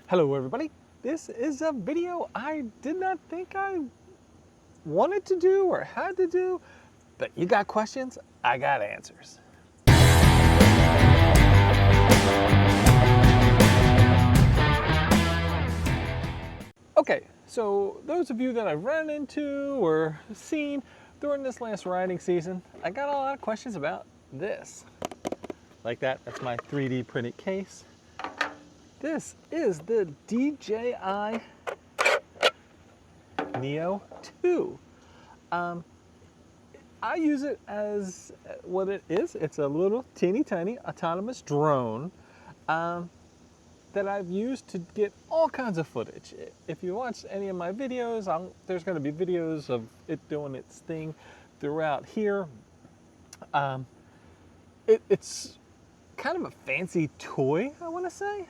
Hello everybody, this is a video I did not think I wanted to do or had to do, but you got questions, I got answers. Okay, so those of you that I've run into or seen during this last riding season, I got a lot of questions about this. Like that's my 3D printed case. This is the DJI Neo 2. I use it as what it is. It's a little teeny tiny autonomous drone that I've used to get all kinds of footage. If you watch any of my videos, there's going to be videos of it doing its thing throughout here. It's kind of a fancy toy, I want to say.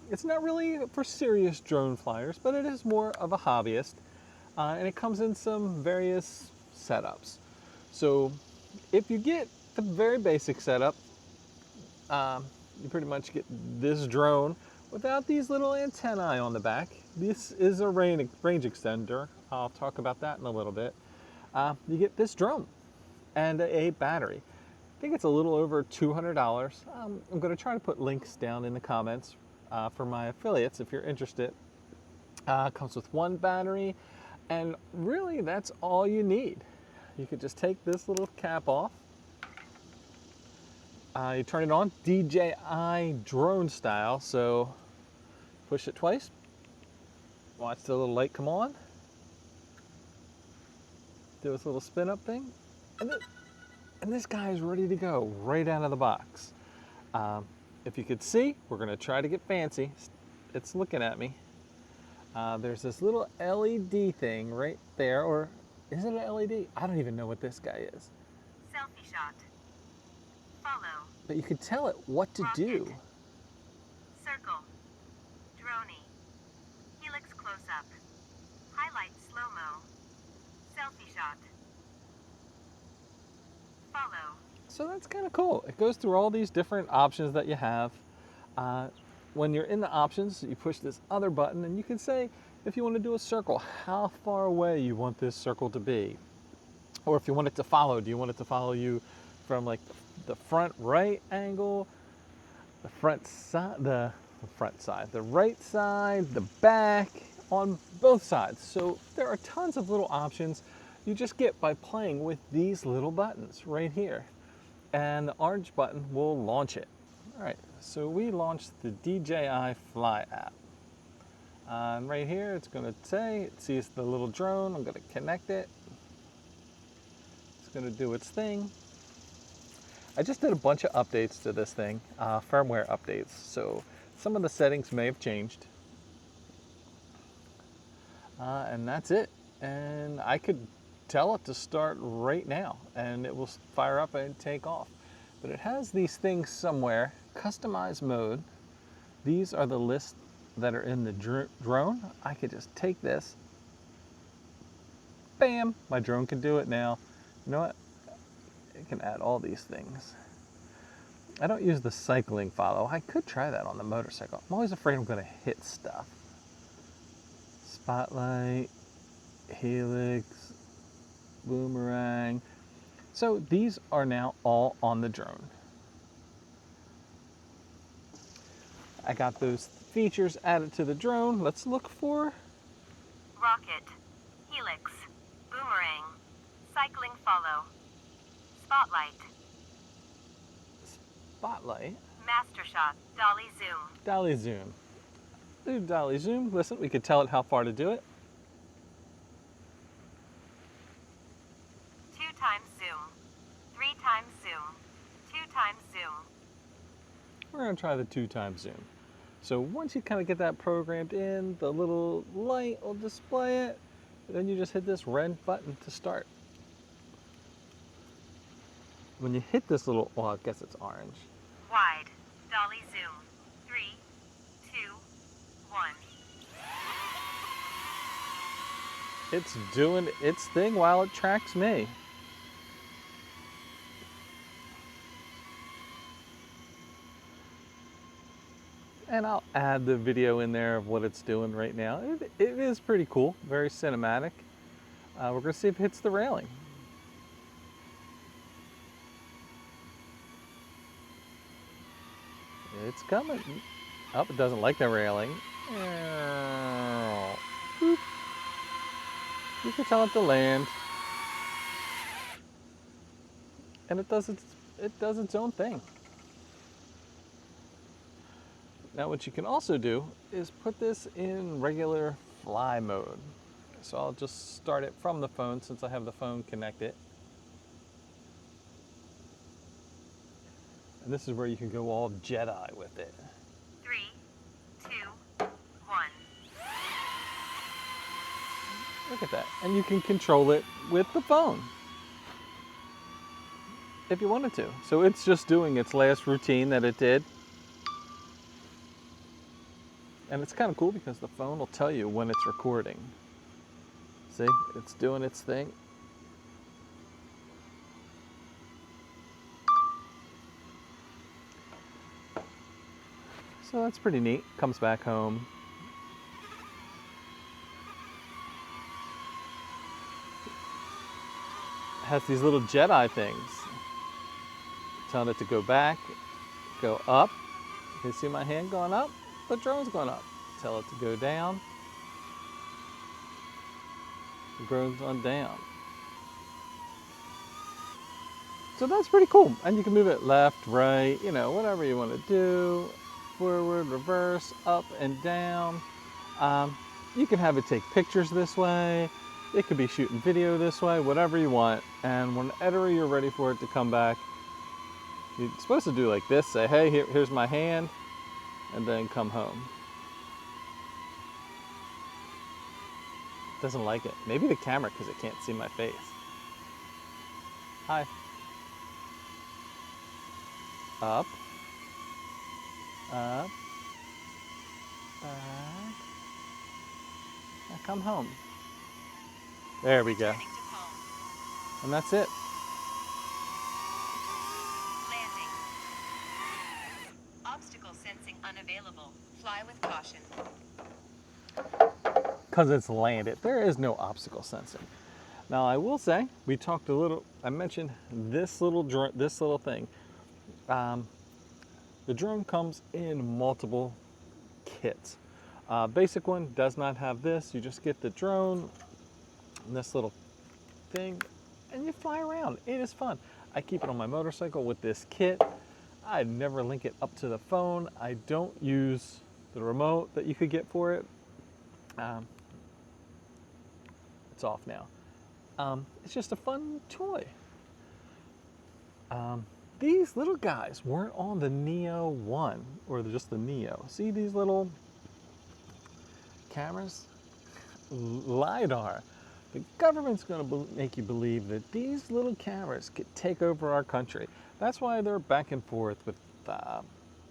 It's not really for serious drone flyers, but it is more of a hobbyist. And it comes in some various setups. So if you get the very basic setup, you pretty much get this drone without these little antennae on the back. This is a range extender. I'll talk about that in a little bit. You get this drone and a battery. I think it's a little over $200. I'm going to try to put links down in the comments for my affiliates if you're interested. Comes with one battery, and really that's all you need. You could just take this little cap off. You turn it on DJI drone style, so push it twice. Watch the little light come on. Do this little spin up thing. And this guy is ready to go right out of the box. If you could see, we're going to try to get fancy. It's looking at me. There's this little LED thing right there, or is it an LED? I don't even know what this guy is. Selfie shot. Follow. But you could tell it what to do. Circle. Droney. Helix close up. Highlight slow-mo. Selfie shot. Follow. So that's kind of cool. It goes through all these different options that you have. When you're in the options, you push this other button and you can say if you want to do a circle, how far away you want this circle to be. Or if you want it to follow, do you want it to follow you from like the front right angle, the front side, the right side, the back, on both sides. So there are tons of little options you just get by playing with these little buttons right here. And the orange button will launch it. All right, so we launched the DJI Fly app. And right here, it's gonna say, it sees the little drone. I'm gonna connect it. It's gonna do its thing. I just did a bunch of updates to this thing, firmware updates. So some of the settings may have changed. And that's it. And I could tell it to start right now and it will fire up and take off. But it has these things somewhere, customize mode. These are the lists that are in the drone. I could just take this, bam, my drone can do it now. You know what? It can add all these things. I don't use the cycling follow. I could try that on the motorcycle. I'm always afraid I'm gonna hit stuff. Spotlight, helix, boomerang. So these are now all on the drone. I got those features added to the drone. Let's look for Rocket. Helix. Boomerang. Cycling follow. Spotlight. Spotlight. Master shot. Dolly zoom. Dolly zoom. Do dolly zoom. Listen, we could tell it how far to do it. 2 times zoom. 3 times zoom. 2 times zoom. We're going to try the 2 times zoom. So once you kind of get that programmed in, the little light will display it. Then you just hit this red button to start. When you hit this little, well, I guess it's orange. Wide. Dolly zoom. 3, 2, 1. It's doing its thing while it tracks me. And and I'll add the video in there of what it's doing right now. It is pretty cool, very cinematic. We're gonna see if it hits the railing. It's coming. Oh, it doesn't like the railing. Boop. You can tell it to land. And it does its own thing. Now what you can also do is put this in regular fly mode. So I'll just start it from the phone since I have the phone connected. And this is where you can go all Jedi with it. 3, 2, 1. Look at that. And you can control it with the phone if you wanted to. So it's just doing its last routine that it did. And it's kind of cool because the phone will tell you when it's recording. See, it's doing its thing. So that's pretty neat. Comes back home. Has these little Jedi things. Telling it to go back, go up. You see my hand going up? The drone's going up. Tell it to go down. The drone's on down. So that's pretty cool. And you can move it left, right, you know, whatever you want to do. Forward, reverse, up and down. You can have it take pictures this way. It could be shooting video this way, whatever you want. And whenever you're ready for it to come back, you're supposed to do like this. Say, hey, here's my hand, and then come home. Doesn't like it. Maybe the camera, because it can't see my face. Hi. Up. Up. Back. Now come home. There we go. Turning to home. And that's it. Landing. Obstacle sensing unavailable. Fly with caution. Because it's landed. There is no obstacle sensing. Now I will say, we talked a little, I mentioned this little thing. The drone comes in multiple kits. Basic one does not have this. You just get the drone, and this little thing, and you fly around. It is fun. I keep it on my motorcycle with this kit. I never link it up to the phone. I don't use the remote that you could get for it. It's off now. It's just a fun toy. These little guys weren't on the Neo 1 or just the Neo. See these little cameras? LiDAR. The government's going to make you believe that these little cameras could take over our country. That's why they're back and forth with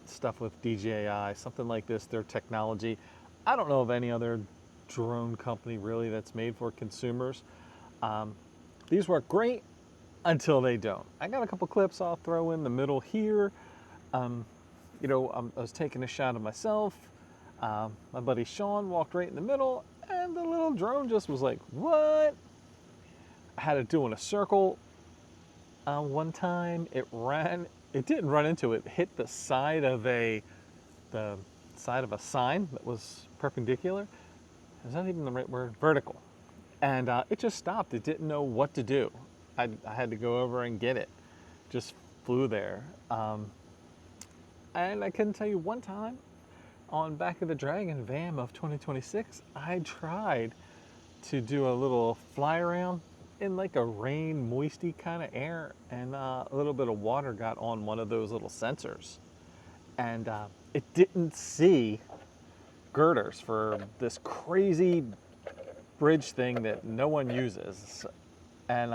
stuff with DJI, something like this, their technology. I don't know of any other drone company really that's made for consumers. These work great until they don't. I got a couple clips I'll throw in the middle here. You know, I was taking a shot of myself. My buddy Sean walked right in the middle, and the little drone just was like, what? I had it doing a circle one time. It didn't run into it, hit the side of the side of a sign that was perpendicular. Is that even the right word? Vertical. And it just stopped. It didn't know what to do. I had to go over and get it. Just flew there. And I couldn't tell you one time on Back of the Dragon VAM of 2026, I tried to do a little fly around in like a rain, moisty kind of air, and a little bit of water got on one of those little sensors. And it didn't see girders for this crazy bridge thing that no one uses. And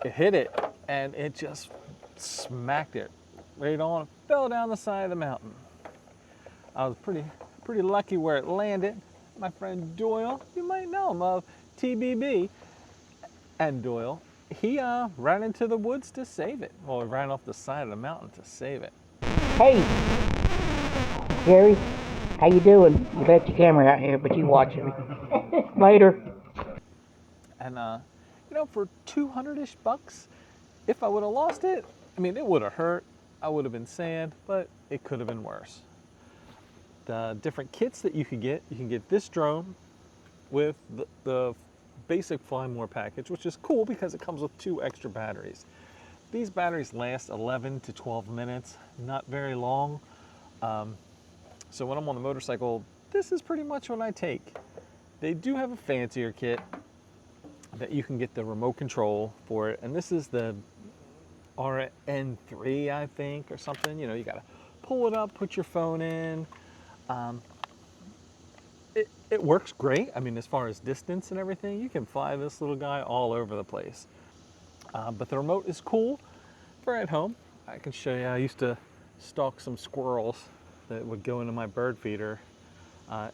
it hit it, and it just smacked it right on, fell down the side of the mountain. I was pretty lucky where it landed. My friend Doyle, you might know him, of TBB, and Doyle, he ran into the woods to save it. Well, he ran off the side of the mountain to save it. Hey! Gary, how you doing? You left your camera out here, but you watching me. Later. And you know, for 200-ish bucks, if I would have lost it, I mean, it would have hurt. I would have been sad, but it could have been worse. The different kits that you can get this drone with the basic Fly More package, which is cool because it comes with 2 extra batteries. These batteries last 11 to 12 minutes, not very long. So when I'm on the motorcycle, this is pretty much what I take. They do have a fancier kit that you can get the remote control for it, and this is the RN3, I think, or something. You know, you gotta pull it up, put your phone in. It works great. I mean, as far as distance and everything, you can fly this little guy all over the place. But the remote is cool for at home. I can show you, I used to stalk some squirrels that would go into my bird feeder.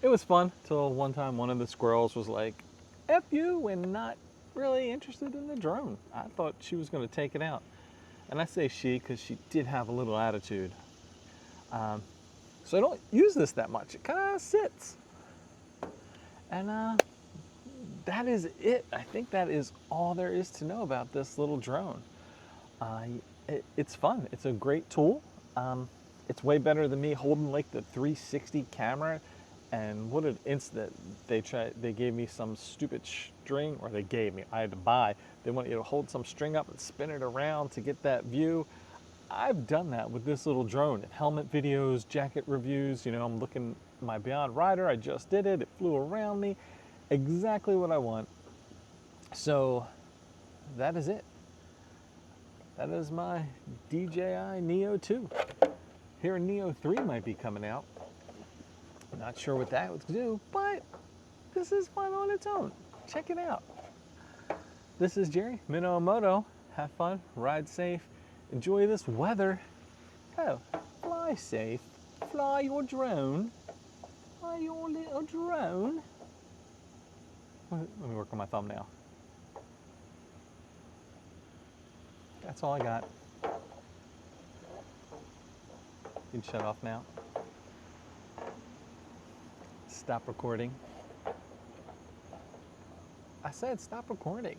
It was fun till one time one of the squirrels was like, F you, and not really interested in the drone. I thought she was gonna take it out. And I say she because she did have a little attitude. So I don't use this that much. It kind of sits. And that is it. I think that is all there is to know about this little drone. It's fun. It's a great tool. It's way better than me holding like the 360 camera. And what an instant they gave me some stupid string, or I had to buy. They want you to hold some string up and spin it around to get that view. I've done that with this little drone in helmet videos, jacket reviews. You know, I'm looking at my Beyond Rider. I just did it. It flew around me. Exactly what I want. So that is it. That is my DJI Neo 2. Here Neo 3 might be coming out. Not sure what that would do, but this is fun on its own. Check it out. This is Jerry, Minnow Moto. Have fun, ride safe, enjoy this weather. Oh, fly safe. Fly your drone. Fly your little drone. Let me work on my thumbnail. That's all I got. You can shut off now. Stop recording. I said stop recording.